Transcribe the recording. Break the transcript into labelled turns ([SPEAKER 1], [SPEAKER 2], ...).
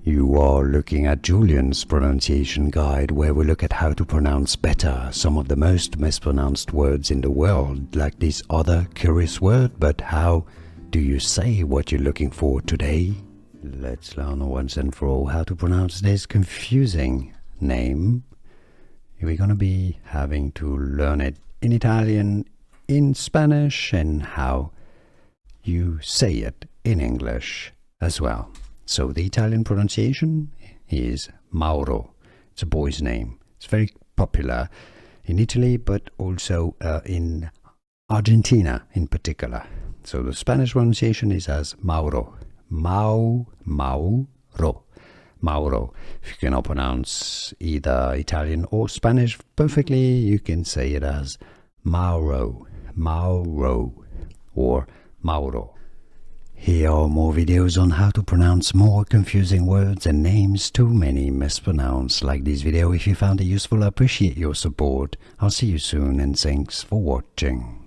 [SPEAKER 1] You are looking at Julian's pronunciation guide, where we look at how to pronounce better some of the most mispronounced words in the world, like this other curious word. But how do you say what you're looking for today? Let's learn once and for all how to pronounce this confusing name. We're going to be having to learn it in Italian, in Spanish, and how you say it in English as well. So the Italian pronunciation is Mauro. It's a boy's name. It's very popular in Italy, but also in Argentina in particular. So the Spanish pronunciation is as Mauro. Mauro. Mauro. If you cannot pronounce either Italian or Spanish perfectly, you can say it as Mauro, Mauro, or Mauro. Here are more videos on how to pronounce more confusing words and names too many mispronounced. Like this video if you found it useful. I appreciate your support. I'll see you soon and thanks for watching.